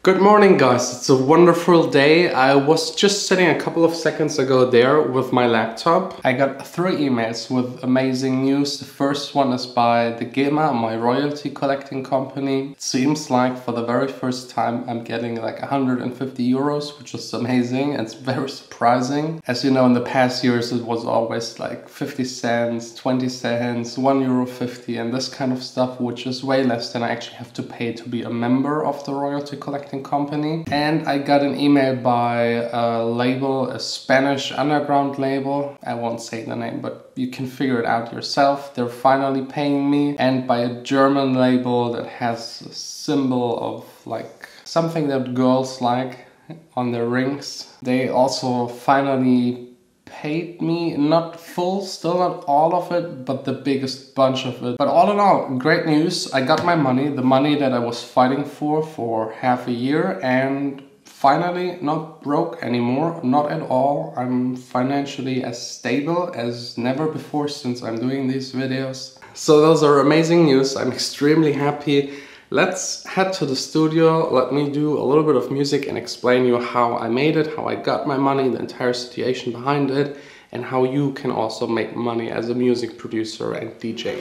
Good morning, guys. It's a wonderful day. I was just sitting a couple of seconds ago there with my laptop. I got 3 emails with amazing news. The first one is by the GEMA, my royalty collecting company. It seems like for the very first time I'm getting like 150 euros, which is amazing. It's very surprising. As you know, in the past years it was always like 50 cents, 20 cents, €1.50 and this kind of stuff, which is way less than I actually have to pay to be a member of the royalty collecting company. And I got an email by a label, a Spanish underground label. I won't say the name, but you can figure it out yourself. They're finally paying me. And by a German label that has a symbol of like something that girls like on their rings. They also finally paid me, not full, still not all of it, but the biggest bunch of it. But all in all, great news. I got my money, the money that I was fighting for half a year, and finally not broke anymore, not at all. I'm financially as stable as never before since I'm doing these videos. So those are amazing news. I'm extremely happy. Let's head to the studio, let me do a little bit of music and explain you how I made it, how I got my money, the entire situation behind it, and how you can also make money as a music producer and DJ.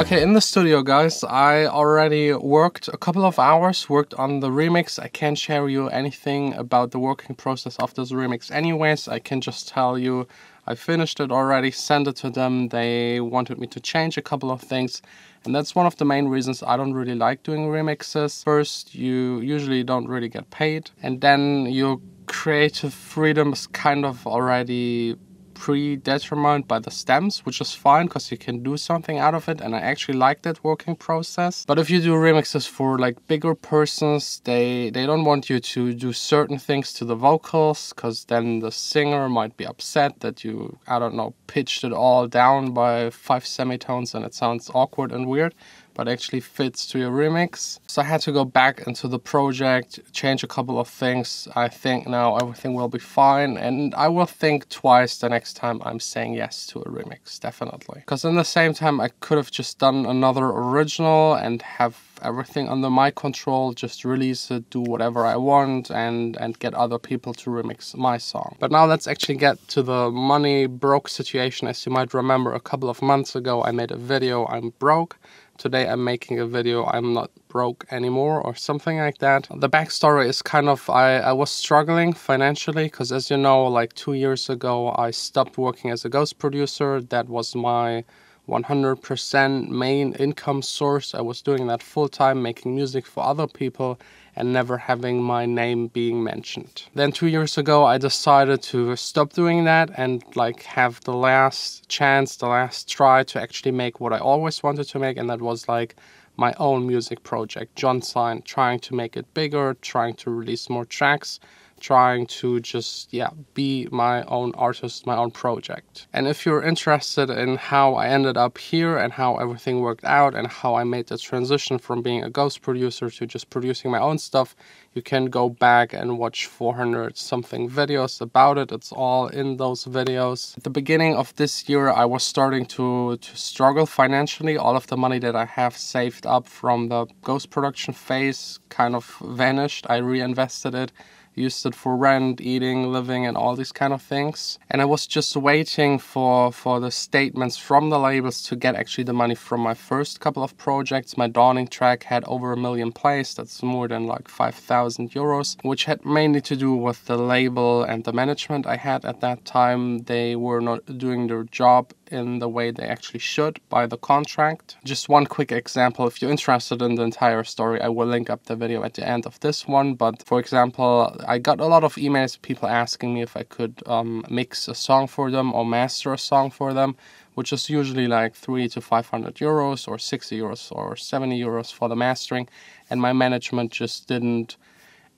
Okay, in the studio, guys, I already worked a couple of hours, worked on the remix. I can't share you anything about the working process of this remix anyways. I can just tell you I finished it already, sent it to them. They wanted me to change a couple of things. And that's one of the main reasons I don't really like doing remixes. First, you usually don't really get paid. And then your creative freedom is kind of already predetermined by the stems, which is fine because you can do something out of it, and I actually like that working process. But if you do remixes for like bigger persons, they don't want you to do certain things to the vocals, because then the singer might be upset that you, I don't know, pitched it all down by 5 semitones and it sounds awkward and weird, but actually fits to your remix. So I had to go back into the project, change a couple of things. I think now everything will be fine, and I will think twice the next time I'm saying yes to a remix, definitely. Because in the same time I could have just done another original and have everything under my control, just release it, do whatever I want, and get other people to remix my song. But now let's actually get to the money broke situation. As you might remember, a couple of months ago I made a video, I'm broke. Today I'm making a video, I'm not broke anymore, or something like that. The backstory is kind of, I was struggling financially, because as you know, like 2 years ago I stopped working as a ghost producer. That was my 100% main income source. I was doing that full-time, making music for other people and never having my name being mentioned. Then 2 years ago I decided to stop doing that and like have the last chance, the last try to actually make what I always wanted to make, and that was like my own music project, Jon Sine, trying to make it bigger, trying to release more tracks, trying to just, yeah, be my own artist, my own project. And if you're interested in how I ended up here and how everything worked out and how I made the transition from being a ghost producer to just producing my own stuff, you can go back and watch 400 something videos about it. It's all in those videos. At the beginning of this year, I was starting to struggle financially. All of the money that I have saved up from the ghost production phase kind of vanished. I reinvested it, used it for rent, eating, living, and all these kind of things. And I was just waiting for the statements from the labels to get actually the money from my first couple of projects. My Dawning track had over 1 million plays. That's more than like 5,000 euros, which had mainly to do with the label and the management I had at that time. They were not doing their job in the way they actually should by the contract. Just one quick example, if you're interested in the entire story, I will link up the video at the end of this one. But for example, I got a lot of emails, people asking me if I could mix a song for them or master a song for them, which is usually like 300 to 500 euros or 60 euros or 70 euros for the mastering. And my management just didn't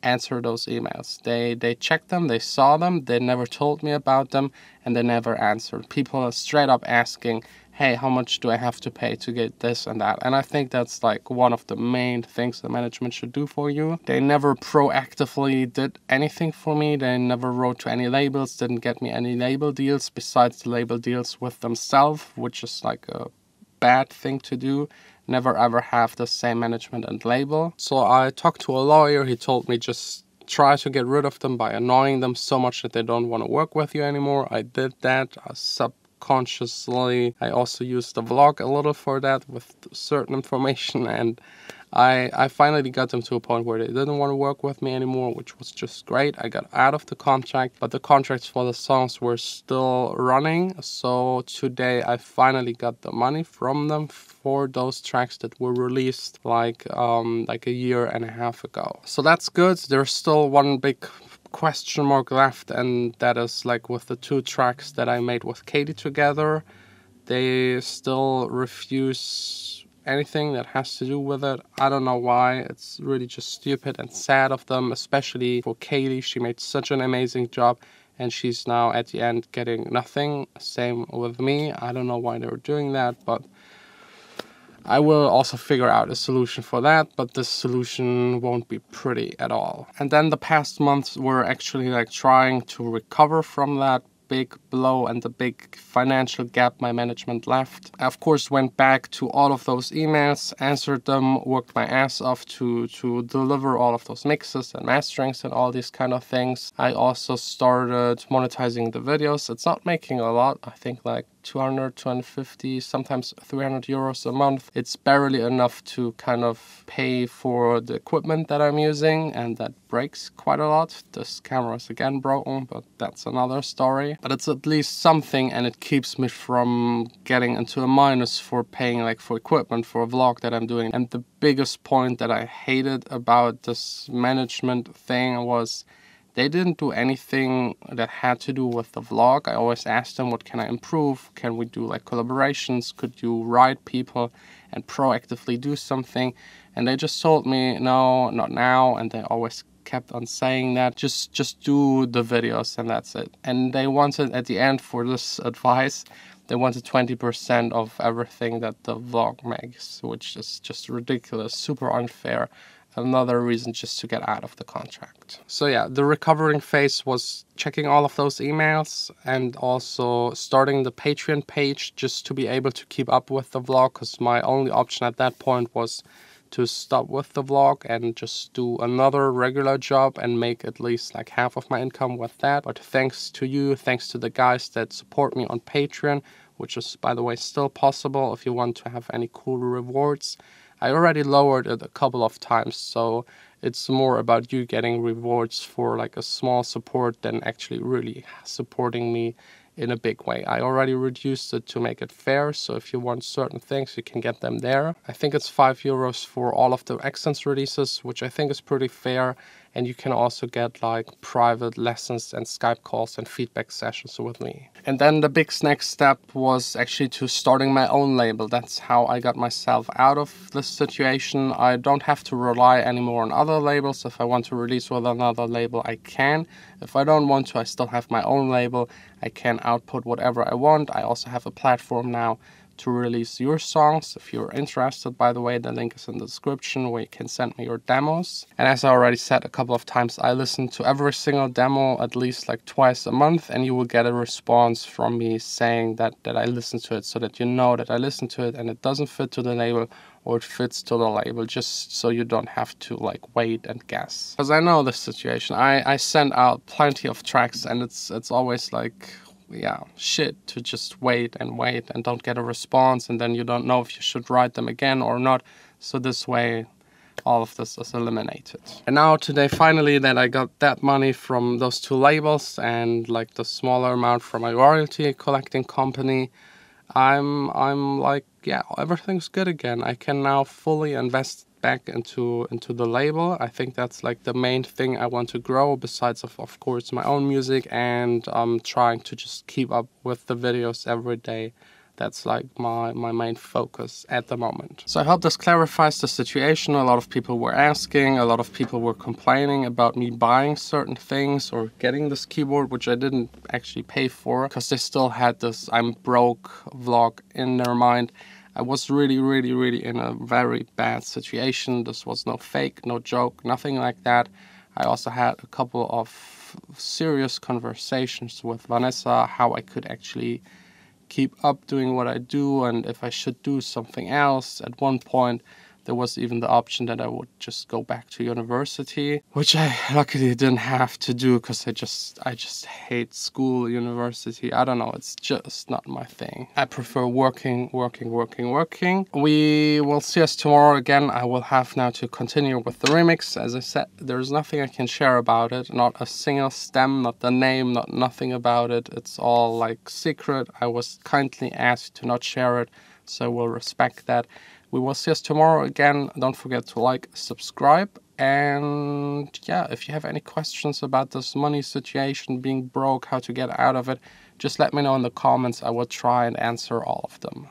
answer those emails. They checked them, they saw them, they never told me about them, and they never answered. People are straight up asking, hey, how much do I have to pay to get this and that? And I think that's like one of the main things the management should do for you. They never proactively did anything for me. They never wrote to any labels, didn't get me any label deals besides the label deals with themselves, which is like a bad thing to do. Never ever have the same management and label. So I talked to a lawyer. He told me just try to get rid of them by annoying them so much that they don't want to work with you anymore. I did that subconsciously. I also used the vlog a little for that with certain information, and I finally got them to a point where they didn't want to work with me anymore, which was just great. I got out of the contract, but the contracts for the songs were still running. So today I finally got the money from them for those tracks that were released like a year and a half ago. So that's good. There's still one big question mark left, and that is like with the 2 tracks that I made with Katie together. They still refuse anything that has to do with it. I don't know why. It's really just stupid and sad of them, especially for Katie. She made such an amazing job, and she's now at the end getting nothing. Same with me. I don't know why they were doing that, but I will also figure out a solution for that, but this solution won't be pretty at all. And then the past months were actually like trying to recover from that big blow and the big financial gap my management left. I of course went back to all of those emails, answered them, worked my ass off to deliver all of those mixes and masterings and all these kind of things. I also started monetizing the videos. It's not making a lot, I think like 200, 250, sometimes 300 euros a month. It's barely enough to kind of pay for the equipment that I'm using, and that breaks quite a lot. This camera is again broken, but that's another story. But it's at least something, and it keeps me from getting into a minus for paying like for equipment for a vlog that I'm doing. And the biggest point that I hated about this management thing was they didn't do anything that had to do with the vlog. I always asked them, what can I improve? Can we do like collaborations? Could you write people and proactively do something? And they just told me, no, not now. And they always kept on saying that, just do the videos and that's it. And they wanted at the end for this advice, they wanted 20% of everything that the vlog makes, which is just ridiculous, super unfair. Another reason just to get out of the contract. So yeah, the recovering phase was checking all of those emails and also starting the Patreon page just to be able to keep up with the vlog, because my only option at that point was to stop with the vlog and just do another regular job and make at least like half of my income with that. But thanks to you, thanks to the guys that support me on Patreon, which is by the way still possible if you want to have any cool rewards. I already lowered it a couple of times, so it's more about you getting rewards for like a small support than actually really supporting me in a big way. I already reduced it to make it fair, so if you want certain things, you can get them there. I think it's 5 euros for all of the AXSENS releases, which I think is pretty fair. And you can also get like private lessons and Skype calls and feedback sessions with me. And then the big next step was actually to starting my own label. That's how I got myself out of this situation. I don't have to rely anymore on other labels. If I want to release with another label, I can. If I don't want to, I still have my own label. I can output whatever I want. I also have a platform now to release your songs. If you're interested, by the way, the link is in the description where you can send me your demos. And as I already said a couple of times, I listen to every single demo at least like twice a month, and you will get a response from me saying that I listen to it, so that you know that I listen to it and it doesn't fit to the label or it fits to the label, just so you don't have to like wait and guess. Because I know this situation. I send out plenty of tracks and it's always like, yeah, shit, to just wait and don't get a response, and then you don't know if you should write them again or not. So this way all of this is eliminated. And now today finally that I got that money from those 2 labels and like the smaller amount from my royalty collecting company, I'm like, yeah, everything's good again. I can now fully invest back into the label. I think that's like the main thing I want to grow, besides of course my own music, and trying to just keep up with the videos every day That's like my main focus at the moment. So I hope this clarifies the situation. A lot of people were asking, a lot of people were complaining about me buying certain things or getting this keyboard, which I didn't actually pay for, because they still had this I'm broke vlog in their mind. I was really in a very bad situation. This was no fake, no joke, nothing like that. I also had a couple of serious conversations with Vanessa, how I could actually keep up doing what I do and if I should do something else. At one point, there was even the option that I would just go back to university, which I luckily didn't have to do because I just hate school, university. I don't know, it's just not my thing. I prefer working. We will see us tomorrow again. I will have now to continue with the remix. As I said, there's nothing I can share about it. Not a single stem, not the name, not nothing about it. It's all like secret. I was kindly asked to not share it, so we'll respect that. We will see us tomorrow again. Don't forget to like, subscribe, and yeah, if you have any questions about this money situation, being broke, how to get out of it, just let me know in the comments. I will try and answer all of them.